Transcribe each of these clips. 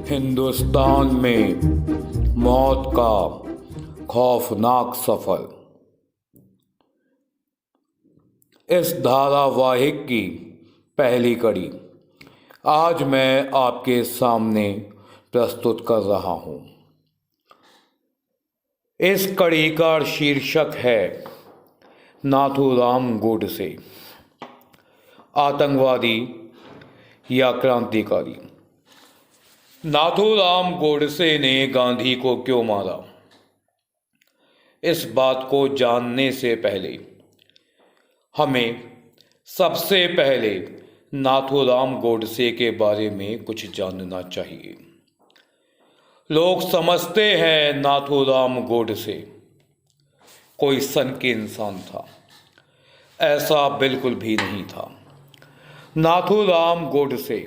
हिंदुस्तान में मौत का खौफनाक सफर। इस धारावाहिक की पहली कड़ी आज मैं आपके सामने प्रस्तुत कर रहा हूं। इस कड़ी का शीर्षक है नाथूराम गोडसे, आतंकवादी या क्रांतिकारी। नाथूराम गोडसे ने गांधी को क्यों मारा? इस बात को जानने से पहले हमें सबसे पहले नाथूराम गोडसे के बारे में कुछ जानना चाहिए। लोग समझते हैं नाथूराम गोडसे कोई सन के इंसान था। ऐसा बिल्कुल भी नहीं था। नाथूराम गोडसे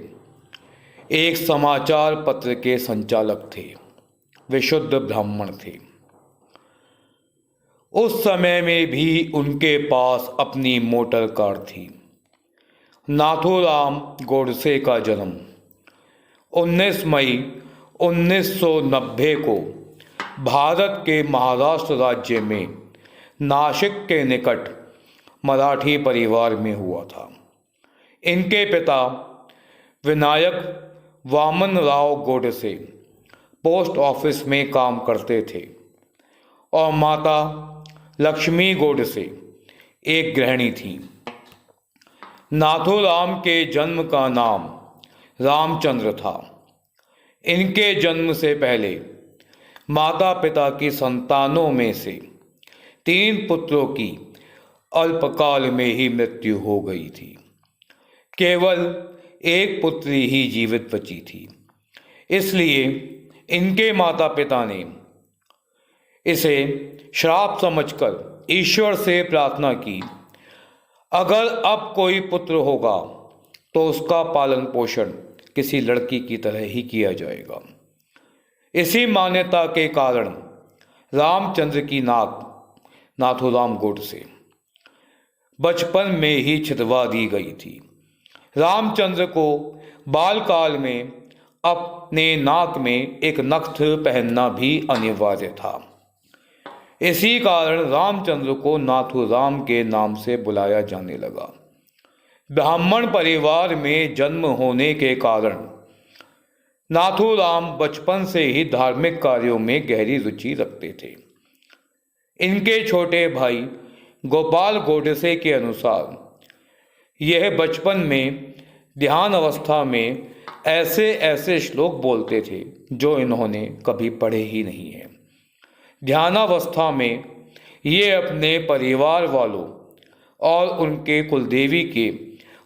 एक समाचार पत्र के संचालक थे। वे शुद्ध ब्राह्मण थे। उस समय में भी उनके पास अपनी मोटर कार थी। नाथूराम गोडसे का जन्म 19 मई 1990 को भारत के महाराष्ट्र राज्य में नासिक के निकट मराठी परिवार में हुआ था। इनके पिता विनायक वामनराव गोडसे पोस्ट ऑफिस में काम करते थे और माता लक्ष्मी गोडसे एक गृहिणी थी। नाथूराम के जन्म का नाम रामचंद्र था। इनके जन्म से पहले माता पिता की संतानों में से 3 पुत्रों की अल्पकाल में ही मृत्यु हो गई थी। केवल एक पुत्री ही जीवित बची थी। इसलिए इनके माता पिता ने इसे श्राप समझकर ईश्वर से प्रार्थना की, अगर अब कोई पुत्र होगा तो उसका पालन पोषण किसी लड़की की तरह ही किया जाएगा। इसी मान्यता के कारण रामचंद्र की नाक नाथूराम गोडसे बचपन में ही छिदवा दी गई थी। रामचंद्र को बालकाल में अपने नाक में एक नक्थ पहनना भी अनिवार्य था। इसी कारण रामचंद्र को नाथूराम के नाम से बुलाया जाने लगा। ब्राह्मण परिवार में जन्म होने के कारण नाथूराम बचपन से ही धार्मिक कार्यों में गहरी रुचि रखते थे। इनके छोटे भाई गोपाल गोडसे के अनुसार यह बचपन में ध्यान अवस्था में ऐसे ऐसे श्लोक बोलते थे जो इन्होंने कभी पढ़े ही नहीं है। ध्यानावस्था में ये अपने परिवार वालों और उनके कुलदेवी के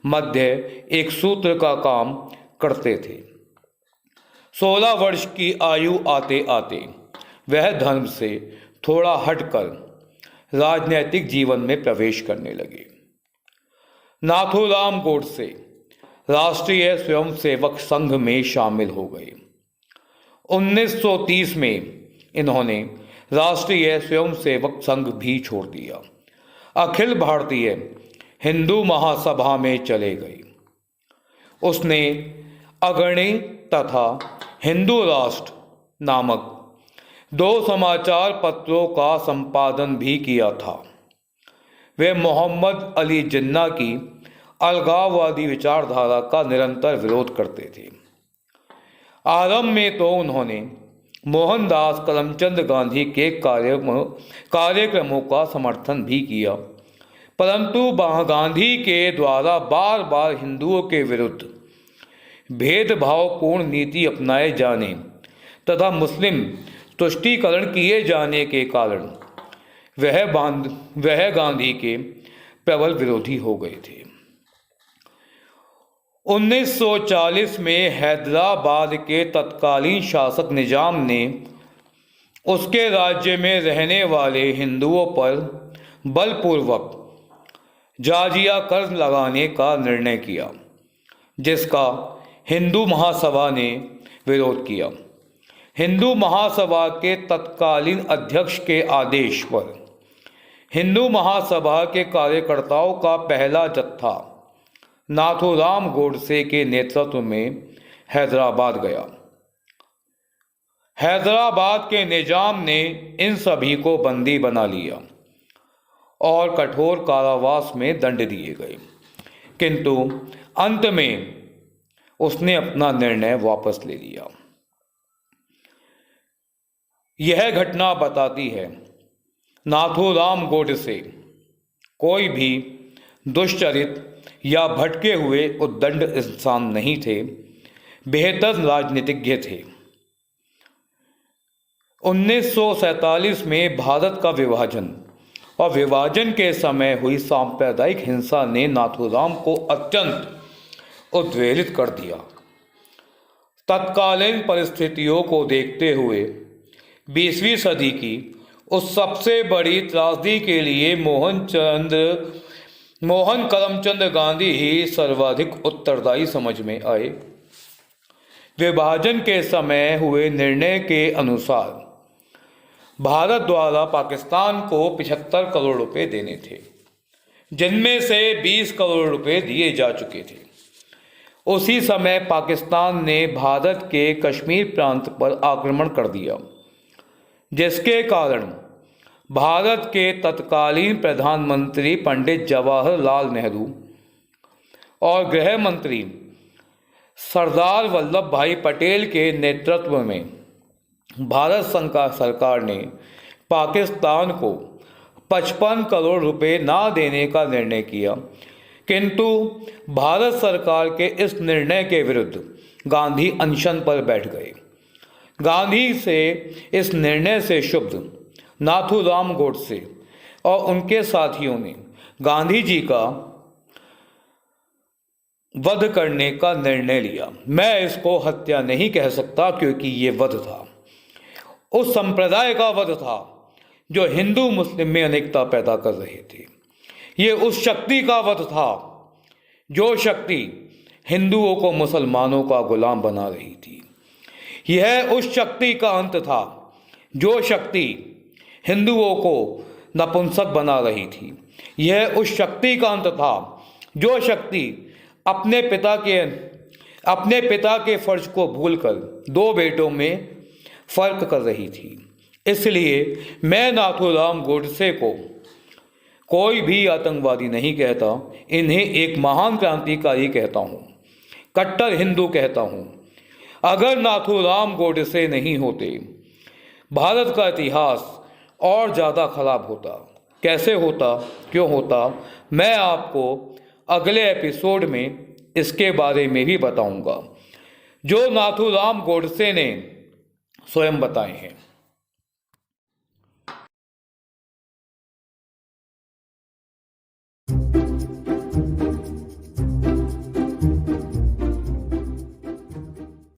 मध्य एक सूत्र का काम करते थे। 16 वर्ष की आयु आते आते वह धर्म से थोड़ा हटकर राजनैतिक जीवन में प्रवेश करने लगे। नाथूराम गोडसे राष्ट्रीय स्वयंसेवक संघ में शामिल हो गए। 1930 में इन्होंने राष्ट्रीय स्वयंसेवक संघ भी छोड़ दिया। अखिल भारतीय हिंदू महासभा में चले गए। उसने अग्रणी तथा हिंदू राष्ट्र नामक 2 समाचार पत्रों का संपादन भी किया था। वे मोहम्मद अली जिन्ना की अलगाववादी विचारधारा का निरंतर विरोध करते थे। आरंभ में तो उन्होंने मोहनदास करमचंद गांधी के कार्यक्रमों का समर्थन भी किया, परंतु गांधी के द्वारा बार बार हिंदुओं के विरुद्ध भेदभावपूर्ण नीति अपनाए जाने तथा मुस्लिम तुष्टीकरण किए जाने के कारण वह गांधी के प्रबल विरोधी हो गए थे। 1940 में हैदराबाद के तत्कालीन शासक निजाम ने उसके राज्य में रहने वाले हिंदुओं पर बलपूर्वक जाजिया कर लगाने का निर्णय किया, जिसका हिंदू महासभा ने विरोध किया। हिंदू महासभा के तत्कालीन अध्यक्ष के आदेश पर हिंदू महासभा के कार्यकर्ताओं का पहला जत्था नाथूराम गोडसे के नेतृत्व में हैदराबाद गया। हैदराबाद के निजाम ने इन सभी को बंदी बना लिया और कठोर कारावास में दंड दिए गए, किंतु अंत में उसने अपना निर्णय वापस ले लिया। यह घटना बताती है नाथूराम गोडसे कोई भी दुष्चरित या भटके हुए उद्दंड इंसान नहीं थे, बेहतर राजनीतिज्ञ थे। 1947 में भारत का विभाजन और विभाजन के समय हुई सांप्रदायिक हिंसा ने नाथूराम को अत्यंत उद्वेलित कर दिया। तत्कालीन परिस्थितियों को देखते हुए 20वीं सदी की उस सबसे बड़ी त्रासदी के लिए मोहन करमचंद गांधी ही सर्वाधिक उत्तरदायी समझ में आए। विभाजन के समय हुए निर्णय के अनुसार भारत द्वारा पाकिस्तान को 75 करोड़ रुपए देने थे, जिनमें से 20 करोड़ रुपए दिए जा चुके थे। उसी समय पाकिस्तान ने भारत के कश्मीर प्रांत पर आक्रमण कर दिया, जिसके कारण भारत के तत्कालीन प्रधानमंत्री पंडित जवाहरलाल नेहरू और गृह मंत्री सरदार वल्लभ भाई पटेल के नेतृत्व में भारत सरकार ने पाकिस्तान को 55 करोड़ रुपए ना देने का निर्णय किया, किंतु भारत सरकार के इस निर्णय के विरुद्ध गांधी अनशन पर बैठ गए। गांधी से इस निर्णय से क्षुब्ध नाथूराम गोडसे और उनके साथियों ने गांधी जी का वध करने का निर्णय लिया। मैं इसको हत्या नहीं कह सकता, क्योंकि ये वध था, उस संप्रदाय का वध था जो हिंदू मुस्लिम में अनेकता पैदा कर रहे थे। ये उस शक्ति का वध था जो शक्ति हिंदुओं को मुसलमानों का गुलाम बना रही थी। यह उस शक्ति का अंत था जो शक्ति हिंदुओं को नपुंसक बना रही थी। यह उस शक्ति का अंत था जो शक्ति अपने पिता के फर्ज को भूलकर 2 बेटों में फर्क कर रही थी। इसलिए मैं नाथूराम गोडसे को कोई भी आतंकवादी नहीं कहता, इन्हें एक महान क्रांतिकारी कहता हूँ, कट्टर हिंदू कहता हूँ। अगर नाथूराम गोडसे नहीं होते, भारत का इतिहास और ज़्यादा खराब होता। कैसे होता, क्यों होता, मैं आपको अगले एपिसोड में इसके बारे में भी बताऊंगा, जो नाथूराम गोडसे ने स्वयं बताए हैं।